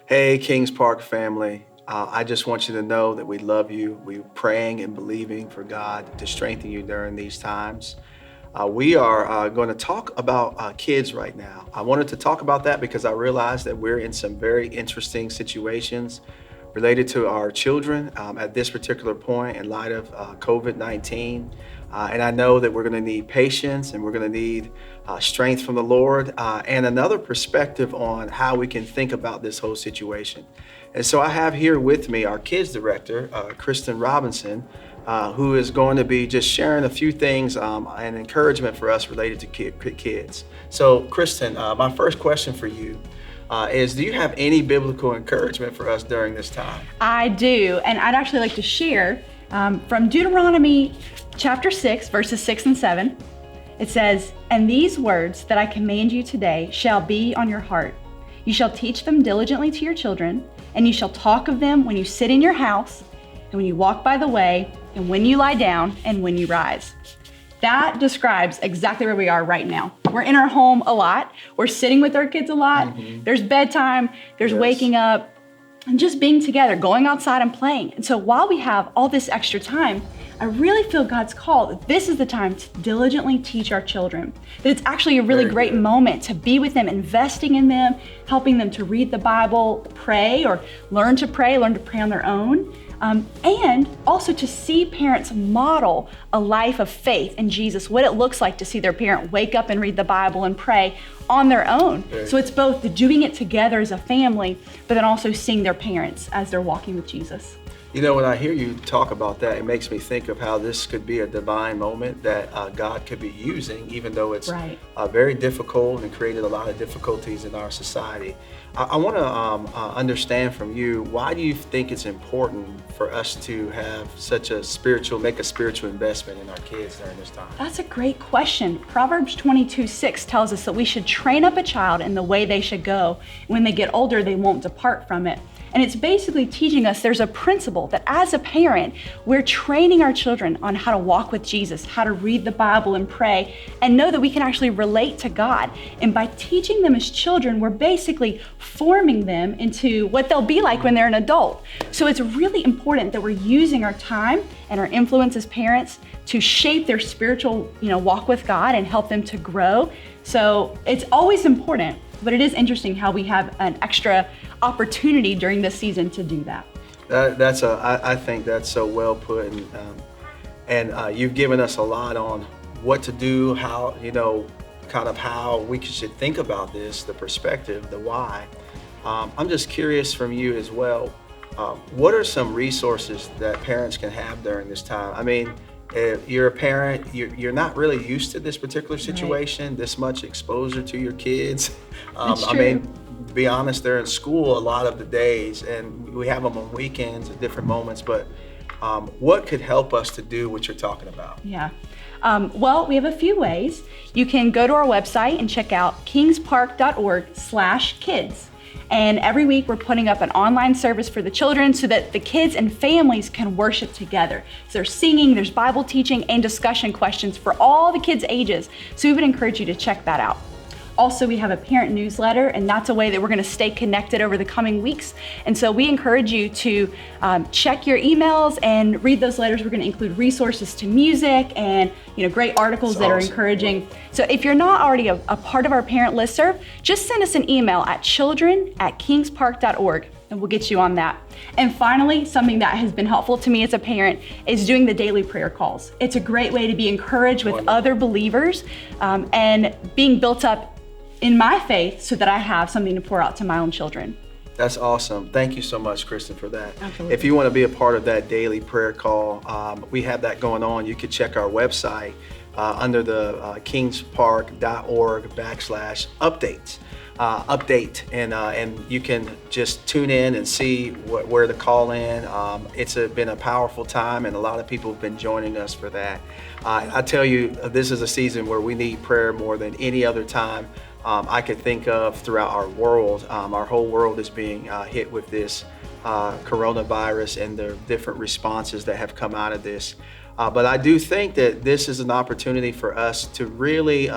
Hey, Kings Park family. I just want you to know that we love you. We're praying and believing for God to strengthen you during these times. We are going to talk about kids right now. I wanted to talk about that because I realized that we're in some very interesting situations related to our children at this particular point in light of COVID-19. And I know that we're going to need patience and we're going to need strength from the Lord and another perspective on how we can think about this whole situation. And so I have here with me our kids director, Kristen Robinson, who is going to be just sharing a few things and encouragement for us related to kids. So Kristen, my first question for you is, do you have any biblical encouragement for us during this time? I do, and I'd actually like to share from Deuteronomy chapter 6, verses 6 and 7. It says, "And these words that I command you today shall be on your heart. You shall teach them diligently to your children, and you shall talk of them when you sit in your house, and when you walk by the way, and when you lie down, and when you rise." That describes exactly where we are right now. We're in our home a lot. We're sitting with our kids a lot. There's bedtime, there's waking up, and just being together, going outside and playing. And so while we have all this extra time, I really feel God's call that this is the time to diligently teach our children. That it's actually a really great moment to be with them, investing in them, helping them to read the Bible, pray, or learn to pray on their own. And also to see parents model a life of faith in Jesus, what it looks like to see their parent wake up and read the Bible and pray on their own. So it's both the doing it together as a family, but then also seeing their parents as they're walking with Jesus. You know, when I hear you talk about that, it makes me think of how this could be a divine moment that God could be using, even though it's very difficult and created a lot of difficulties in our society. I want to understand from you, why do you think it's important for us to have make a spiritual investment in our kids during this time? That's a great question. Proverbs 22:6 tells us that we should train up a child in the way they should go. When they get older, they won't depart from it. And it's basically teaching us there's a principle that as a parent, we're training our children on how to walk with Jesus, how to read the Bible and pray, and know that we can actually relate to God. And by teaching them as children, we're basically forming them into what they'll be like when they're an adult. So it's really important that we're using our time and our influence as parents to shape their spiritual, walk with God and help them to grow. So it's always important. But it is interesting how we have an extra opportunity during this season to do that. I think that's so well put, and you've given us a lot on what to do, how kind of how we should think about this, the perspective, the why. I'm just curious from you as well. What are some resources that parents can have during this time? I mean, if you're a parent, you're not really used to this particular situation, this much exposure to your kids. I mean, to be honest, they're in school a lot of the days, and we have them on weekends at different moments, but what could help us to do what you're talking about? Yeah. Well, we have a few ways. You can go to our website and check out kingspark.org/kids. And every week we're putting up an online service for the children so that the kids and families can worship together. So there's singing, there's Bible teaching, and discussion questions for all the kids' ages. So we would encourage you to check that out. Also, we have a parent newsletter, and that's a way that we're going to stay connected over the coming weeks. And so we encourage you to check your emails and read those letters. We're going to include resources to music and great articles that are encouraging. So if you're not already a part of our parent listserv, just send us an email at children@kingspark.org. and we'll get you on that. And finally, something that has been helpful to me as a parent is doing the daily prayer calls. It's a great way to be encouraged with other believers and being built up in my faith so that I have something to pour out to my own children. That's awesome. Thank you so much, Kristen, for that. Absolutely. If you want to be a part of that daily prayer call, we have that going on. You can check our website under the kingspark.org/updates. Update, and you can just tune in and see where to call in. It's been a powerful time, and a lot of people have been joining us for that. I tell you, this is a season where we need prayer more than any other time I could think of throughout our world. Our whole world is being hit with this coronavirus and the different responses that have come out of this. But I do think that this is an opportunity for us to really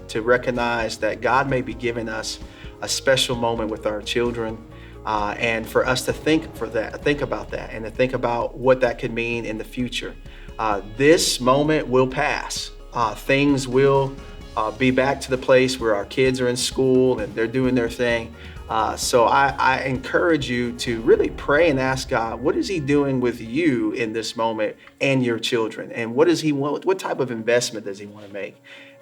to recognize that God may be giving us a special moment with our children. and for us to think about that, and to think about what that could mean in the future. This moment will pass. Things will be back to the place where our kids are in school and they're doing their thing. So I encourage you to really pray and ask God, what is He doing with you in this moment and your children? And what does He want? What type of investment does He want to make?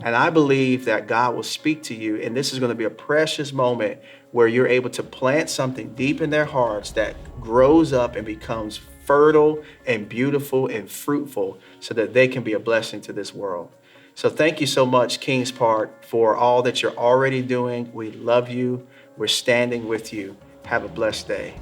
And I believe that God will speak to you, and this is going to be a precious moment where you're able to plant something deep in their hearts that grows up and becomes fertile and beautiful and fruitful so that they can be a blessing to this world. So thank you so much, Kings Park, for all that you're already doing. We love you. We're standing with you. Have a blessed day.